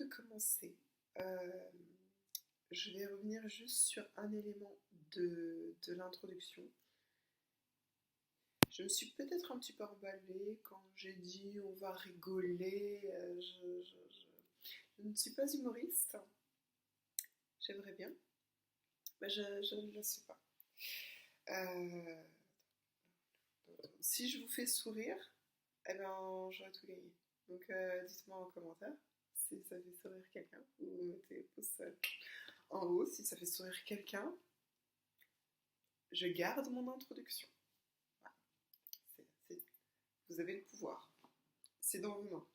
de commencer, euh, je vais revenir juste sur un élément de l'introduction. Je me suis peut-être un petit peu emballée quand j'ai dit on va rigoler. Je ne suis pas humoriste. J'aimerais bien, mais je ne le suis pas. Euh, si je vous fais sourire, eh ben, j'aurais tout gagné. Donc dites-moi en commentaire si ça fait sourire quelqu'un ou mettez pouce en haut si ça fait sourire quelqu'un. Je garde mon introduction. Voilà. Vous avez le pouvoir. C'est dans vos mains.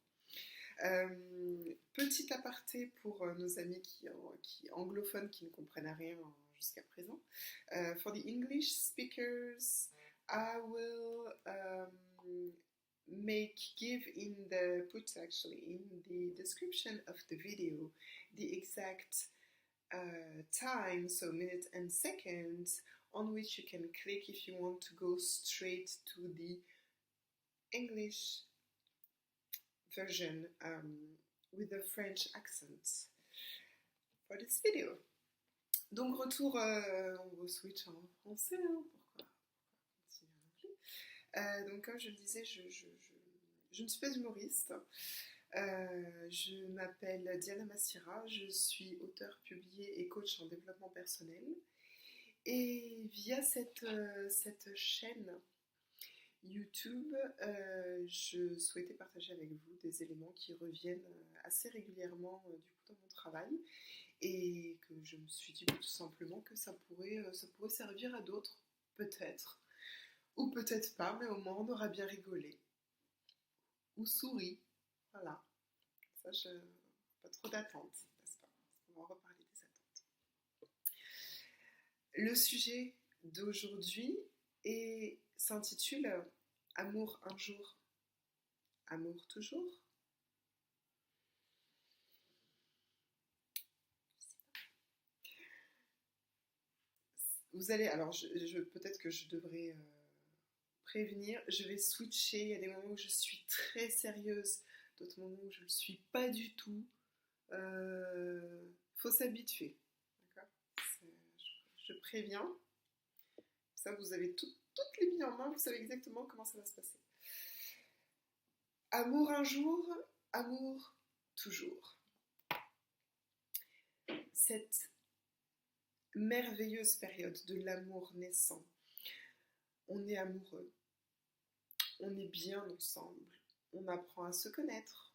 Petit aparté pour nos amis anglophones qui ne comprennent rien jusqu'à présent. For the English speakers, I will put in the description of the video the exact time, so minutes and seconds, on which you can click if you want to go straight to the English version with a French accent for this video. Donc retour, on va switch en français, hein, pourquoi continuer en anglais. Donc comme je le disais, je ne suis pas humoriste. Je m'appelle Diana Massira, je suis auteure publiée et coach en développement personnel. Et via cette chaîne YouTube, je souhaitais partager avec vous des éléments qui reviennent assez régulièrement du coup dans mon travail et que je me suis dit tout simplement que ça pourrait servir à d'autres, peut-être, ou peut-être pas, mais au moins on aura bien rigolé, ou souri, voilà, ça pas trop d'attente, n'est-ce pas, on va en reparler des attentes. Le sujet d'aujourd'hui s'intitule Amour un jour, amour toujours. Vous allez, alors peut-être que je devrais prévenir, je vais switcher, il y a des moments où je suis très sérieuse, d'autres moments où je ne le suis pas du tout. Faut s'habituer, d'accord ? Je préviens. Ça, vous avez toutes les billes en main, vous savez exactement comment ça va se passer. Amour un jour, amour toujours. Cette merveilleuse période de l'amour naissant. On est amoureux, on est bien ensemble, on apprend à se connaître,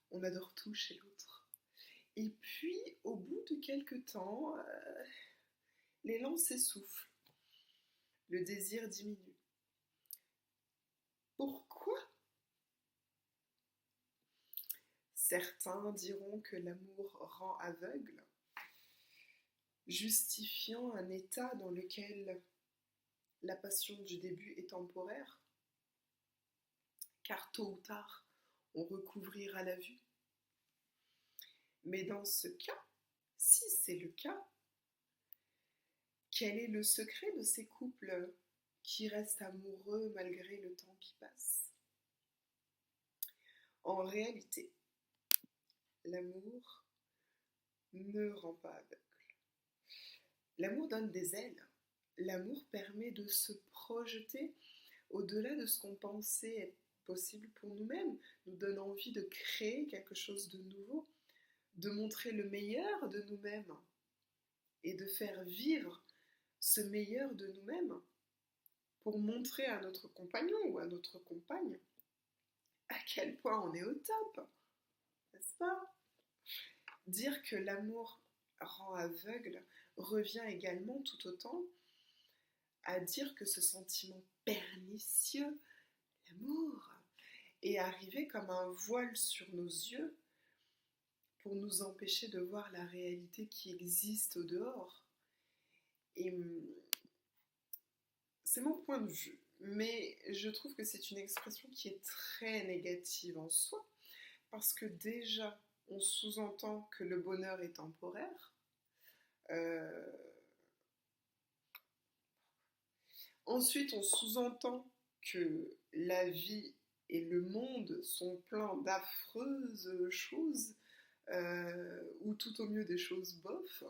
on adore tout chez l'autre. Et puis, au bout de quelques temps, l'élan s'essouffle, le désir diminue. Pourquoi ? Certains diront que l'amour rend aveugle, justifiant un état dans lequel la passion du début est temporaire, car tôt ou tard, on recouvrira la vue. Mais dans ce cas, si c'est le cas, quel est le secret de ces couples qui restent amoureux malgré le temps qui passe ? En réalité, l'amour ne rend pas aveugle. L'amour donne des ailes. L'amour permet de se projeter au-delà de ce qu'on pensait être possible pour nous-mêmes, nous donne envie de créer quelque chose de nouveau, de montrer le meilleur de nous-mêmes et de faire vivre ce meilleur de nous-mêmes pour montrer à notre compagnon ou à notre compagne à quel point on est au top, n'est-ce pas ? Dire que l'amour rend aveugle revient également tout autant à dire que ce sentiment pernicieux, l'amour, est arrivé comme un voile sur nos yeux pour nous empêcher de voir la réalité qui existe au dehors. Et c'est mon point de vue, mais je trouve que c'est une expression qui est très négative en soi, parce que déjà, on sous-entend que le bonheur est temporaire. Ensuite, on sous-entend que la vie et le monde sont pleins d'affreuses choses ou tout au mieux des choses bof,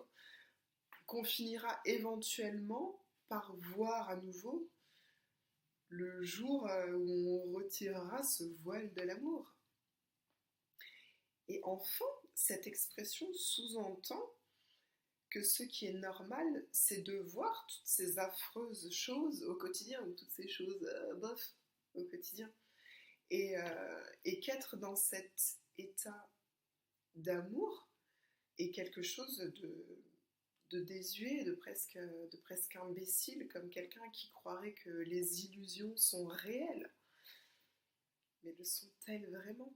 qu'on finira éventuellement par voir à nouveau le jour où on retirera ce voile de l'amour. Et enfin, cette expression sous-entend que ce qui est normal, c'est de voir toutes ces affreuses choses au quotidien, ou toutes ces choses bof au quotidien. Et qu'être dans cet état d'amour est quelque chose de désuet, de presque imbécile, comme quelqu'un qui croirait que les illusions sont réelles. Mais le sont-elles vraiment?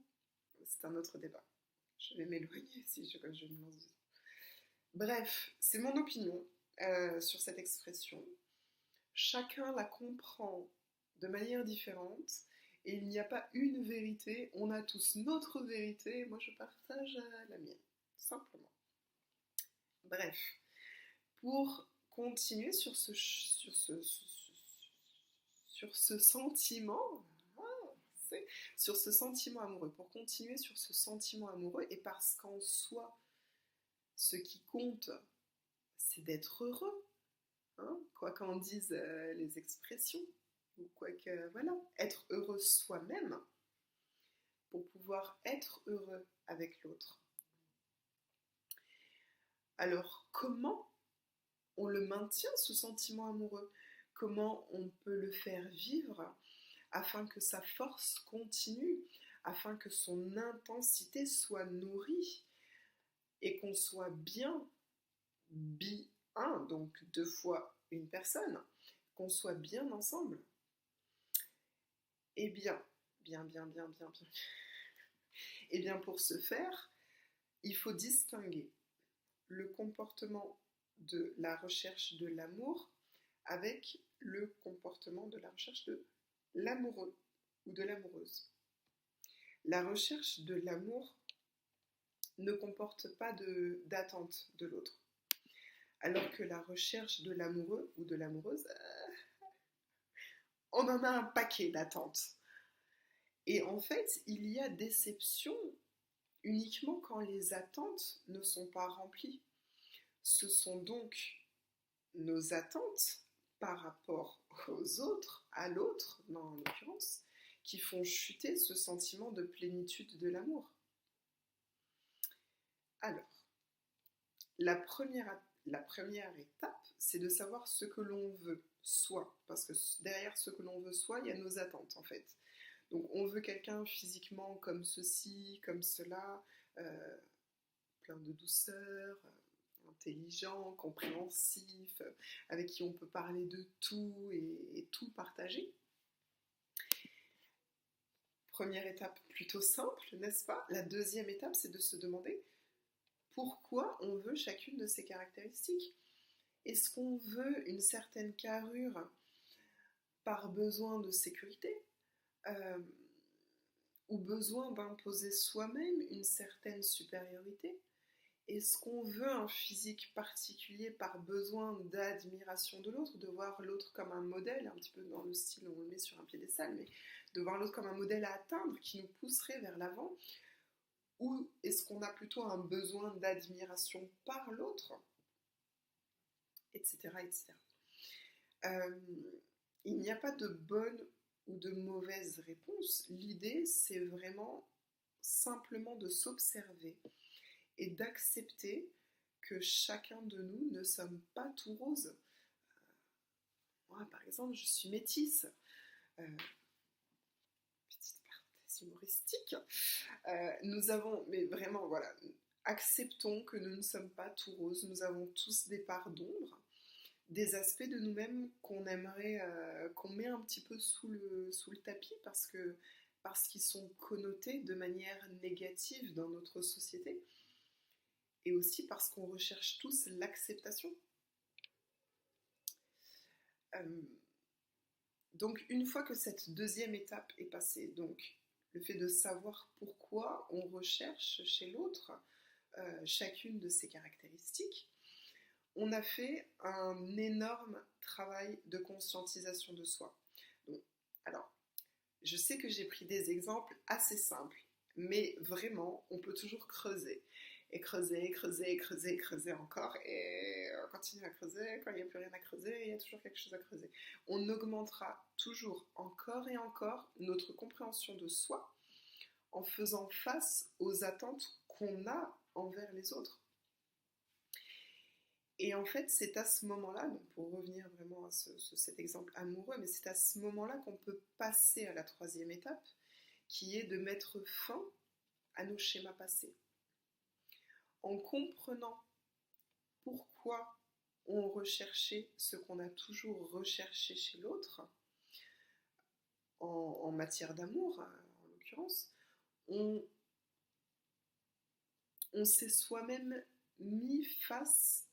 C'est un autre débat. Je vais m'éloigner si je me lance dessus. Bref, c'est mon opinion sur cette expression. Chacun la comprend de manière différente et il n'y a pas une vérité, on a tous notre vérité, moi je partage la mienne, simplement. Bref, pour continuer sur ce sentiment, sur ce sentiment amoureux, pour continuer sur ce sentiment amoureux, et parce qu'en soi, ce qui compte, c'est d'être heureux, hein, quoi qu'en disent les expressions, ou quoi que, voilà, être heureux soi-même, pour pouvoir être heureux avec l'autre. Alors, comment on le maintient, ce sentiment amoureux? Comment on peut le faire vivre afin que sa force continue, afin que son intensité soit nourrie et qu'on soit bien, donc 2 fois une personne, qu'on soit bien ensemble? Eh bien, eh bien pour ce faire, il faut distinguer le comportement de la recherche de l'amour avec le comportement de la recherche de l'amoureux ou de l'amoureuse. La recherche de l'amour ne comporte pas d'attente de l'autre, alors que la recherche de l'amoureux ou de l'amoureuse, on en a un paquet d'attentes. Et en fait, il y a déception uniquement quand les attentes ne sont pas remplies. Ce sont donc nos attentes par rapport aux autres, à l'autre, en l'occurrence, qui font chuter ce sentiment de plénitude de l'amour. Alors, la première étape, c'est de savoir ce que l'on veut soi, parce que derrière ce que l'on veut soi, il y a nos attentes en fait. Donc on veut quelqu'un physiquement comme ceci, comme cela, plein de douceur, intelligent, compréhensif, avec qui on peut parler de tout et tout partager. Première étape plutôt simple, n'est-ce pas? La deuxième étape, c'est de se demander pourquoi on veut chacune de ces caractéristiques. Est-ce qu'on veut une certaine carrure par besoin de sécurité ou besoin d'imposer soi-même une certaine supériorité? Est-ce qu'on veut un physique particulier par besoin d'admiration de l'autre, de voir l'autre comme un modèle, un petit peu dans le style où on le met sur un piédestal, mais de voir l'autre comme un modèle à atteindre qui nous pousserait vers l'avant? Ou est-ce qu'on a plutôt un besoin d'admiration par l'autre, etc. etc. Il n'y a pas de bonne ou de mauvaise réponse. L'idée, c'est vraiment simplement de s'observer et d'accepter que chacun de nous ne sommes pas tout roses. Moi, par exemple, je suis métisse. Petite parenthèse humoristique. Nous avons, mais vraiment, voilà, acceptons que nous ne sommes pas tout roses. Nous avons tous des parts d'ombre, des aspects de nous-mêmes qu'on aimerait, qu'on met un petit peu sous le tapis parce qu'ils sont connotés de manière négative dans notre société. Et aussi parce qu'on recherche tous l'acceptation. Donc une fois que cette deuxième étape est passée, donc le fait de savoir pourquoi on recherche chez l'autre chacune de ces caractéristiques, on a fait un énorme travail de conscientisation de soi. Donc, alors, je sais que j'ai pris des exemples assez simples, mais vraiment, on peut toujours creuser. et creuser, creuser, creuser, creuser encore, et on continue à creuser. Quand il n'y a plus rien à creuser, il y a toujours quelque chose à creuser. On augmentera toujours encore et encore notre compréhension de soi en faisant face aux attentes qu'on a envers les autres. Et en fait, c'est à ce moment-là, donc pour revenir vraiment à cet exemple amoureux, mais c'est à ce moment-là qu'on peut passer à la troisième étape, qui est de mettre fin à nos schémas passés. En comprenant pourquoi on recherchait ce qu'on a toujours recherché chez l'autre, en matière d'amour, en l'occurrence, on s'est soi-même mis face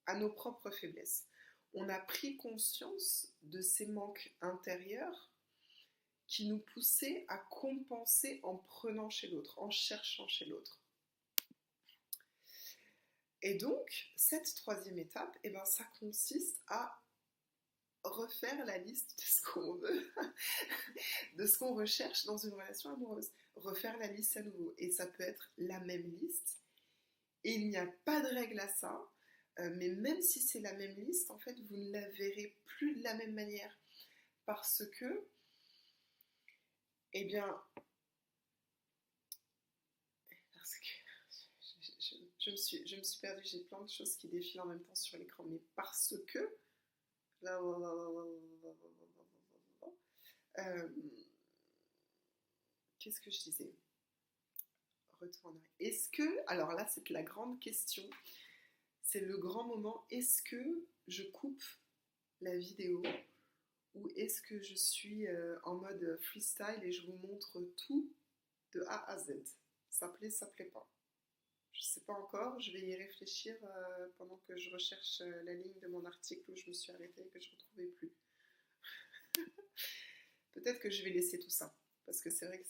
à nos propres faiblesses. On a pris conscience de ces manques intérieurs qui nous poussaient à compenser en prenant chez l'autre, en cherchant chez l'autre. Et donc, cette troisième étape, ça consiste à refaire la liste de ce qu'on veut, de ce qu'on recherche dans une relation amoureuse. Refaire la liste à nouveau. Et ça peut être la même liste. Et il n'y a pas de règle à ça. Mais même si c'est la même liste, en fait, vous ne la verrez plus de la même manière. Parce que, je me suis perdue, j'ai plein de choses qui défilent en même temps sur l'écran, mais parce que, qu'est-ce que je disais? Retourner. Est-ce que, alors là c'est la grande question, c'est le grand moment, est-ce que je coupe la vidéo ou est-ce que je suis en mode freestyle et je vous montre tout de A à Z? Ça plaît pas. Je sais pas encore, je vais y réfléchir pendant que je recherche la ligne de mon article où je me suis arrêtée et que je ne retrouvais plus. Peut-être que je vais laisser tout ça, parce que c'est vrai que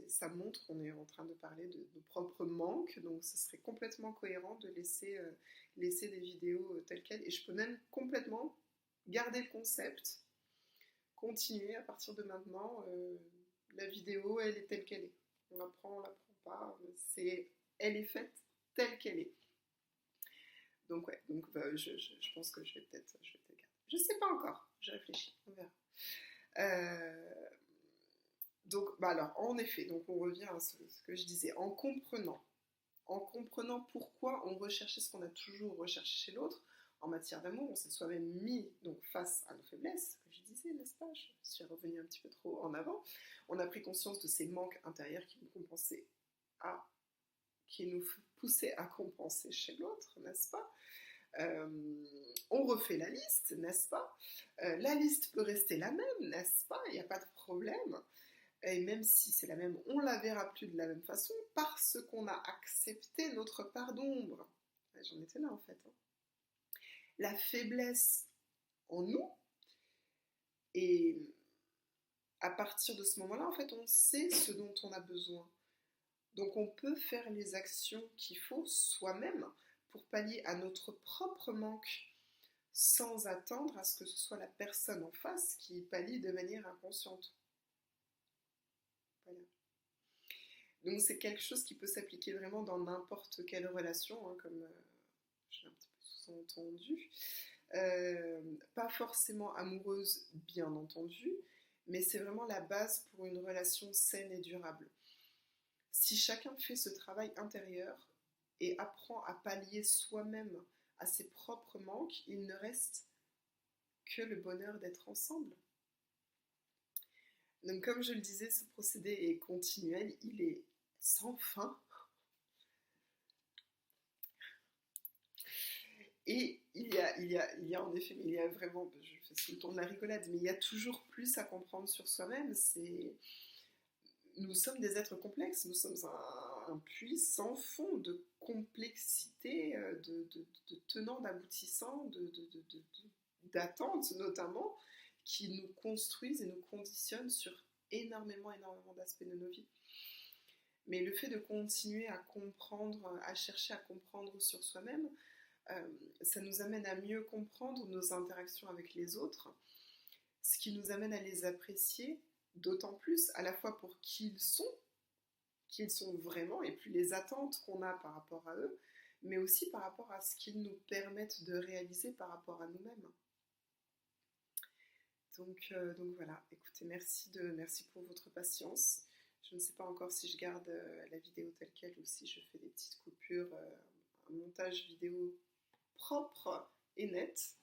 ça montre qu'on est en train de parler de nos propres manques, donc ce serait complètement cohérent de laisser des vidéos telles quelles, et je peux même complètement garder le concept, continuer à partir de maintenant, la vidéo elle est telle qu'elle est, on la prend pas, elle est faite telle qu'elle est. Donc ouais, je pense que je vais peut-être garder. Je sais pas encore, je réfléchis, on verra. Donc, alors, en effet, donc on revient à ce que je disais, en comprenant pourquoi on recherchait ce qu'on a toujours recherché chez l'autre, en matière d'amour, on s'est soi-même mis donc face à nos faiblesses, que je disais, n'est-ce pas? Je suis revenue un petit peu trop en avant. On a pris conscience de ces manques intérieurs qui nous poussaient à compenser chez l'autre, n'est-ce pas? On refait la liste, n'est-ce pas? La liste peut rester la même, n'est-ce pas? Il n'y a pas de problème. Et même si c'est la même, on la verra plus de la même façon parce qu'on a accepté notre part d'ombre. J'en étais là en fait. La faiblesse en nous, et à partir de ce moment-là, en fait, on sait ce dont on a besoin. Donc on peut faire les actions qu'il faut soi-même pour pallier à notre propre manque sans attendre à ce que ce soit la personne en face qui pallie de manière inconsciente. Voilà. Donc c'est quelque chose qui peut s'appliquer vraiment dans n'importe quelle relation, comme j'ai un petit peu sous-entendu. Pas forcément amoureuse, bien entendu, mais c'est vraiment la base pour une relation saine et durable. Si chacun fait ce travail intérieur et apprend à pallier soi-même à ses propres manques, il ne reste que le bonheur d'être ensemble. Donc comme je le disais, ce procédé est continuel, il est sans fin. Et il y a en effet, il y a vraiment, je fais sous le ton de la rigolade, mais il y a toujours plus à comprendre sur soi-même. Nous sommes des êtres complexes, nous sommes un puits sans fond de complexité, de tenants, d'aboutissants, d'attentes notamment, qui nous construisent et nous conditionnent sur énormément d'aspects de nos vies. Mais le fait de continuer à comprendre, à chercher à comprendre sur soi-même, ça nous amène à mieux comprendre nos interactions avec les autres, ce qui nous amène à les apprécier d'autant plus, à la fois pour qui ils sont, qui ils sont vraiment et plus les attentes qu'on a par rapport à eux, mais aussi par rapport à ce qu'ils nous permettent de réaliser par rapport à nous-mêmes. Donc voilà, écoutez, merci pour votre patience. Je ne sais pas encore si je garde la vidéo telle quelle ou si je fais des petites coupures, un montage vidéo propre et net.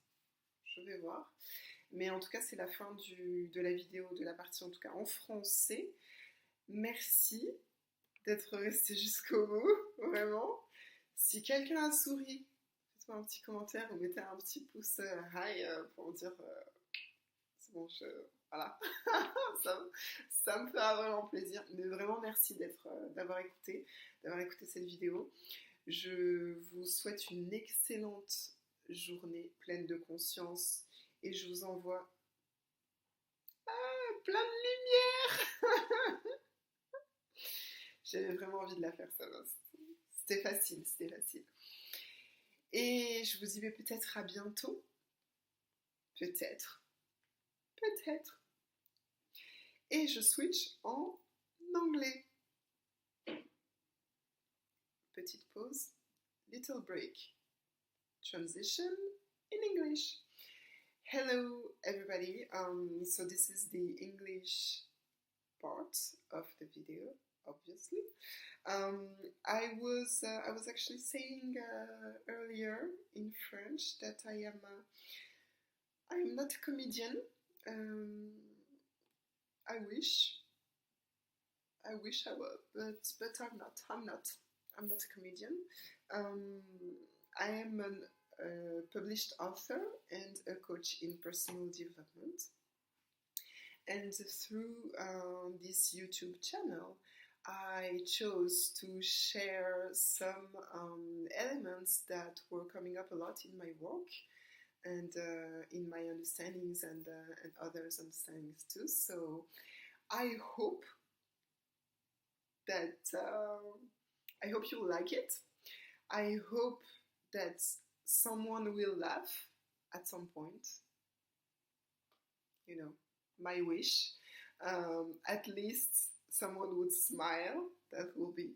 Je vais voir. Mais en tout cas, c'est la fin de la vidéo, de la partie en tout cas en français. Merci d'être resté jusqu'au bout, vraiment. Si quelqu'un a souri, faites-moi un petit commentaire ou mettez un petit pouce high pour dire c'est bon, voilà. ça me fera vraiment plaisir. Mais vraiment merci d'avoir écouté cette vidéo. Je vous souhaite une excellente journée pleine de conscience et je vous envoie plein de lumière. J'avais vraiment envie de la faire, ça. C'était facile. Et je vous dis peut-être à bientôt. Peut-être. Et je switch en anglais. Petite pause. Little break. Transition in English. Hello everybody. So this is the English part of the video, obviously. I was actually saying earlier in French that I'm not a comedian. I wish I was, but I'm not a comedian. I am a published author and a coach in personal development. And through this YouTube channel, I chose to share some elements that were coming up a lot in my work and in my understandings and others' understandings too. So I hope that I hope you like it. I hope that someone will laugh at some point. You know, my wish. At least someone would smile. That would be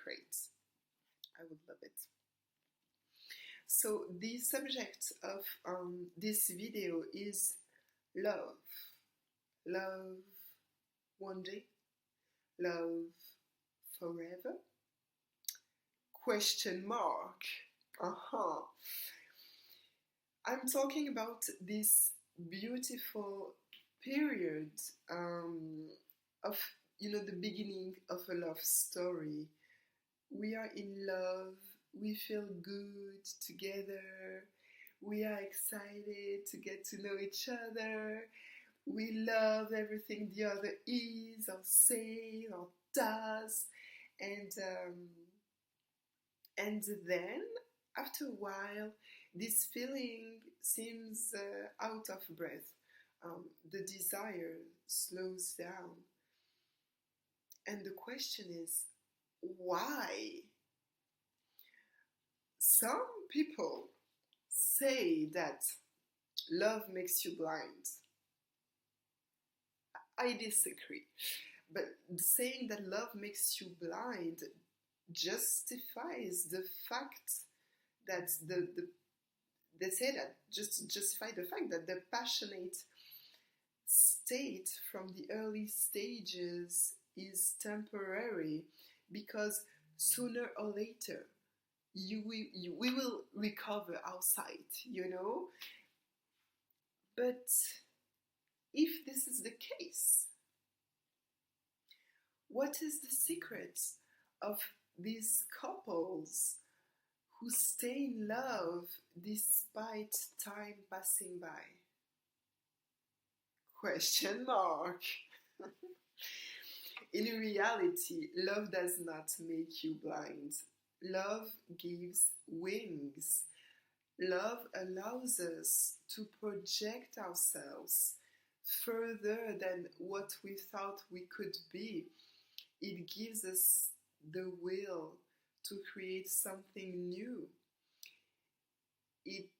great. I would love it. So the subject of this video is love. Love one day. Love forever? Question mark. I'm talking about this beautiful period of, the beginning of a love story. We are in love, we feel good together, we are excited to get to know each other, we love everything the other is or says or does, and then after a while this feeling seems out of breath. The desire slows down. And the question is, why? Some people say that love makes you blind. I disagree. But saying that love makes you blind justifies the fact that they say that just to justify the fact that the passionate state from the early stages is temporary, because sooner or later we will recover our sight, But if this is the case, what is the secret of these couples who stay in love despite time passing by? Question mark. In reality, love does not make you blind. Love gives wings. Love allows us to project ourselves further than what we thought we could be. It gives us the will to create something new. It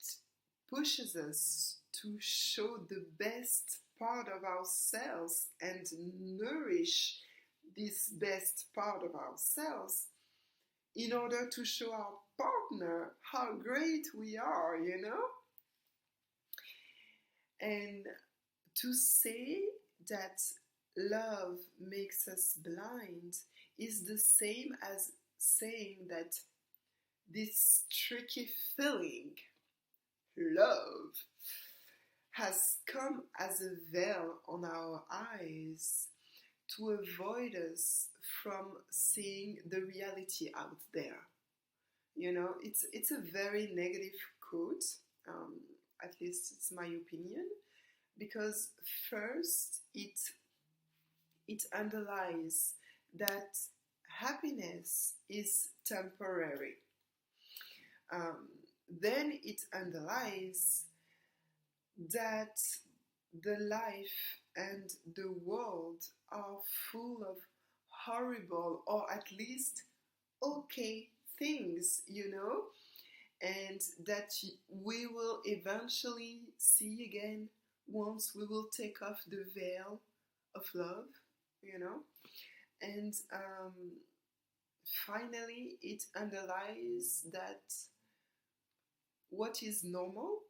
pushes us to show the best part of ourselves and nourish this best part of ourselves in order to show our partner how great we are, you know? And to say that love makes us blind is the same as saying that this tricky feeling, love, has come as a veil on our eyes to avoid us from seeing the reality out there. You know, it's a very negative quote, at least it's my opinion, because first it underlies that happiness is temporary. Then it underlies that the life and the world are full of horrible or at least okay things, you know, and that we will eventually see again once we will take off the veil of love, you know. And finally, it underlies that what is normal,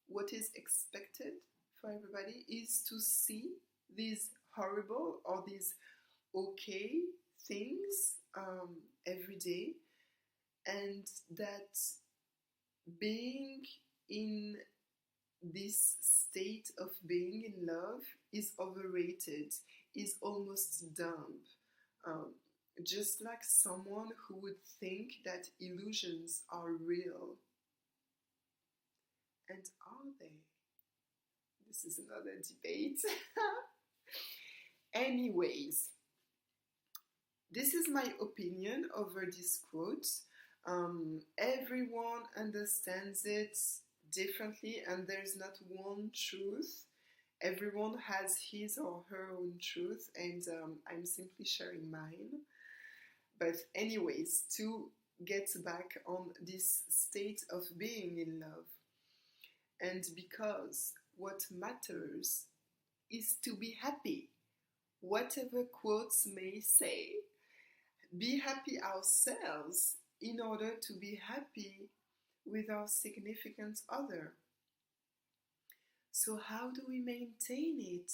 what is expected for everybody is to see these horrible or these okay things every day, and that being in this state of being in love is overrated, is almost dumb. Just like someone who would think that illusions are real. And are they? This is another debate. Anyways, this is my opinion over this quote. Everyone understands it differently, and there's not one truth. Everyone has his or her own truth, and I'm simply sharing mine. But anyways, to get back on this state of being in love, and because what matters is to be happy, whatever quotes may say, be happy ourselves in order to be happy with our significant other. So how do we maintain it?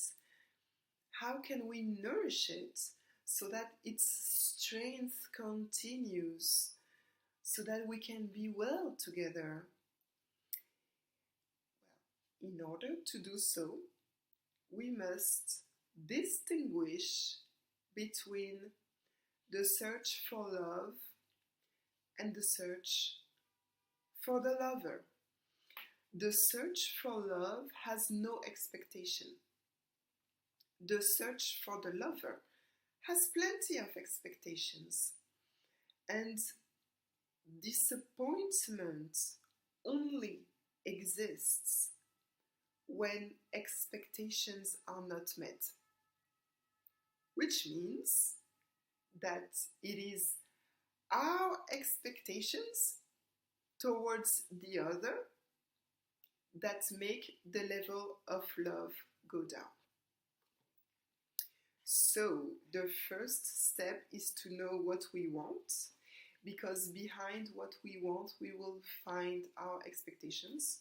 How can we nourish it so that its strength continues, so that we can be well together? Well, in order to do so, we must distinguish between the search for love and the search for the lover. The search for love has no expectation. The search for the lover has plenty of expectations. And disappointment only exists when expectations are not met. Which means that it is our expectations towards the other that make the level of love go down. So the first step is to know what we want, because behind what we want we will find our expectations.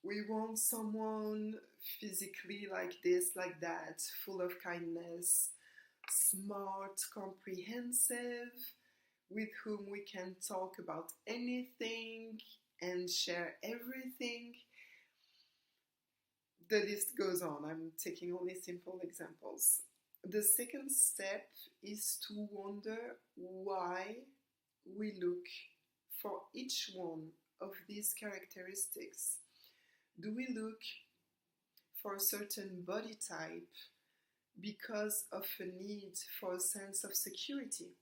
We want someone physically like this, like that, full of kindness, smart, comprehensive, with whom we can talk about anything and share everything. The list goes on. I'm taking only simple examples. The second step is to wonder why we look for each one of these characteristics. Do we look for a certain body type because of a need for a sense of security,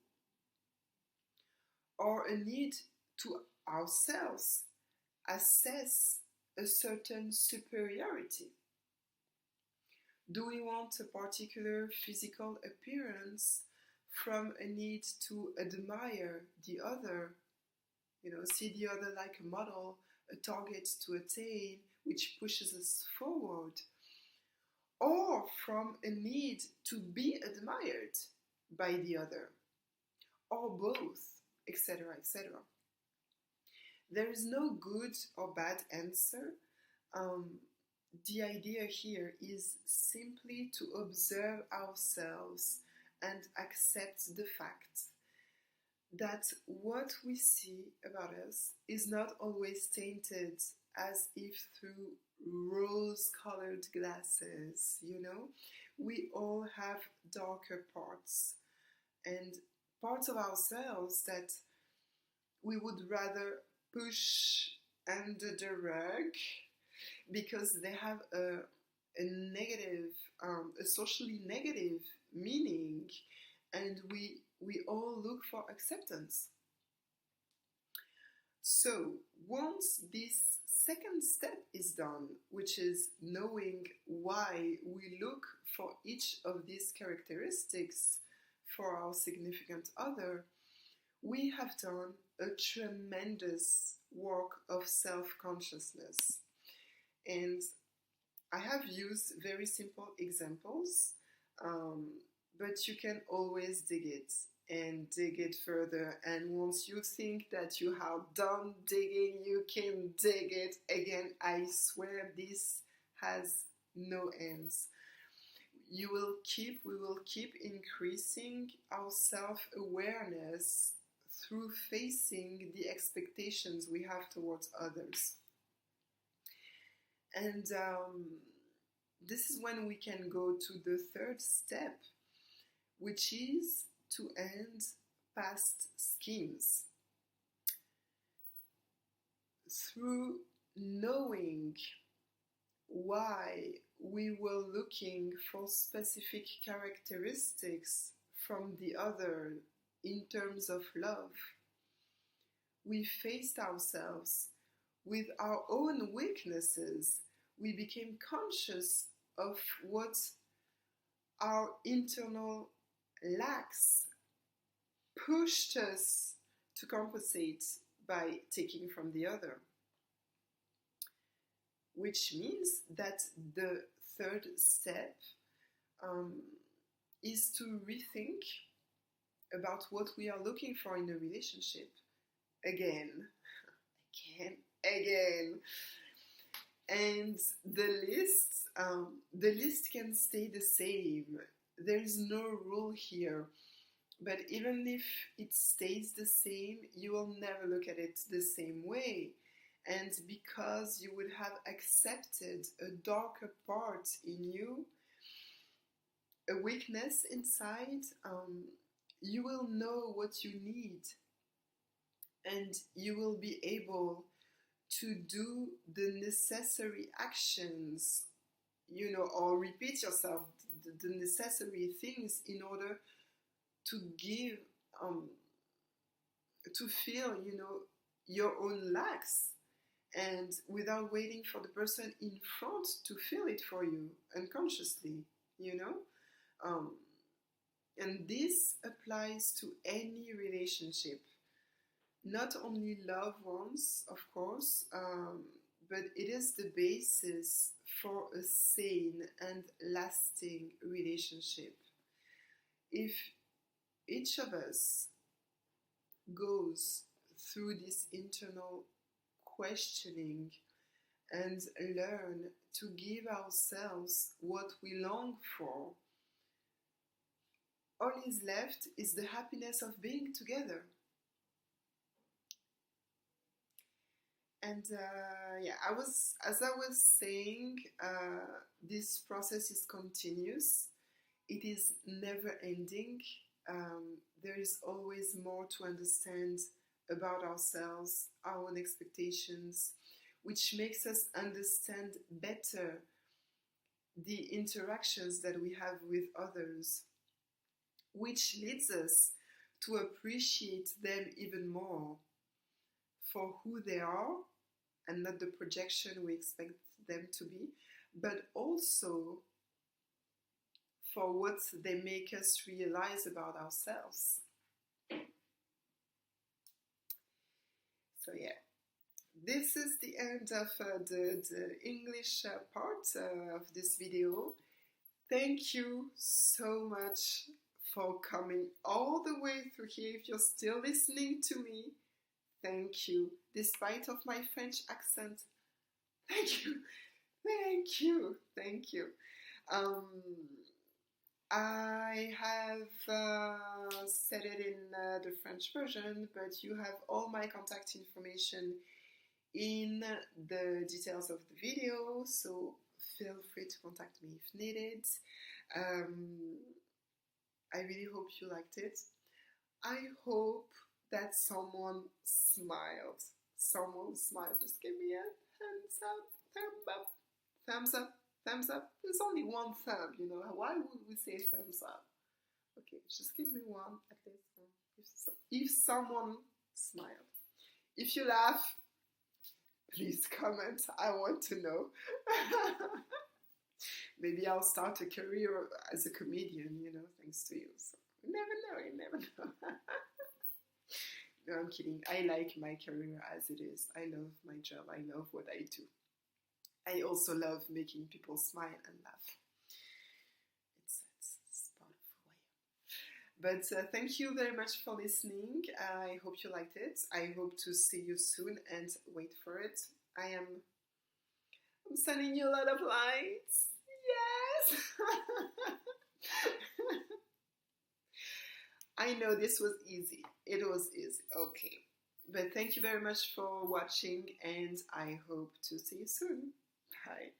or a need to ourselves assess a certain superiority? Do we want a particular physical appearance from a need to admire the other, see the other like a model, a target to attain, which pushes us forward? or from a need to be admired by the other, or both, etc., etc. There is no good or bad answer. The idea here is simply to observe ourselves and accept the fact that what we see about us is not always tainted as if through rose-colored glasses, you know? We all have darker parts and parts of ourselves that we would rather push under the rug because they have a negative, a socially negative meaning, and we all look for acceptance. So once this second step is done, which is knowing why we look for each of these characteristics for our significant other, we have done a tremendous work of self-consciousness. And I have used very simple examples, but you can always dig it further. And once you think that you are done digging, you can dig it again. I swear this has no ends. We will keep increasing our self-awareness through facing the expectations we have towards others. And this is when we can go to the third step, which is to end past schemes. Through knowing why we were looking for specific characteristics from the other in terms of love, we faced ourselves with our own weaknesses. We became conscious of what our internal lacks pushed us to compensate by taking from the other. Which means that the third step is to rethink about what we are looking for in a relationship. Again. And the list can stay the same. There is no rule here. But even if it stays the same, you will never look at it the same way. And because you would have accepted a darker part in you, a weakness inside, you will know what you need. And you will be able to do the necessary actions, or repeat yourself the necessary things in order to give, to fill, your own lacks, and without waiting for the person in front to fill it for you unconsciously, and this applies to any relationship. Not only loved ones, of course, but it is the basis for a sane and lasting relationship. If each of us goes through this internal questioning and learn to give ourselves what we long for, all is left is the happiness of being together. And as I was saying, this process is continuous. It is never ending. There is always more to understand about ourselves, our own expectations, which makes us understand better the interactions that we have with others, which leads us to appreciate them even more for who they are and not the projection we expect them to be, but also for what they make us realize about ourselves. So this is the end of the English part of this video. Thank you so much for coming all the way through here. If you're still listening to me, thank you. Despite of my French accent, thank you, thank you, thank you. Um, I have said it in the French version, but you have all my contact information in the details of the video, so feel free to contact me if needed. I really hope you liked it. I hope that someone smiled. Someone smiled. Just give me a thumbs up, thumbs up, thumbs up, thumbs up. There's only one thumb, you know. Why would we say thumbs up? Okay, just give me one at least. If someone smiled. If you laugh, please comment. I want to know. Maybe I'll start a career as a comedian, you know, thanks to you. So you never know, you never know. No, I'm kidding. I like my career as it is. I love my job. I love what I do. I also love making people smile and laugh. It's part of who I am. But thank you very much for listening. I hope you liked it. I hope to see you soon, and wait for it. I'm sending you a lot of lights. Yes! I know this was easy. It was easy. Okay. But thank you very much for watching, and I hope to see you soon. Bye.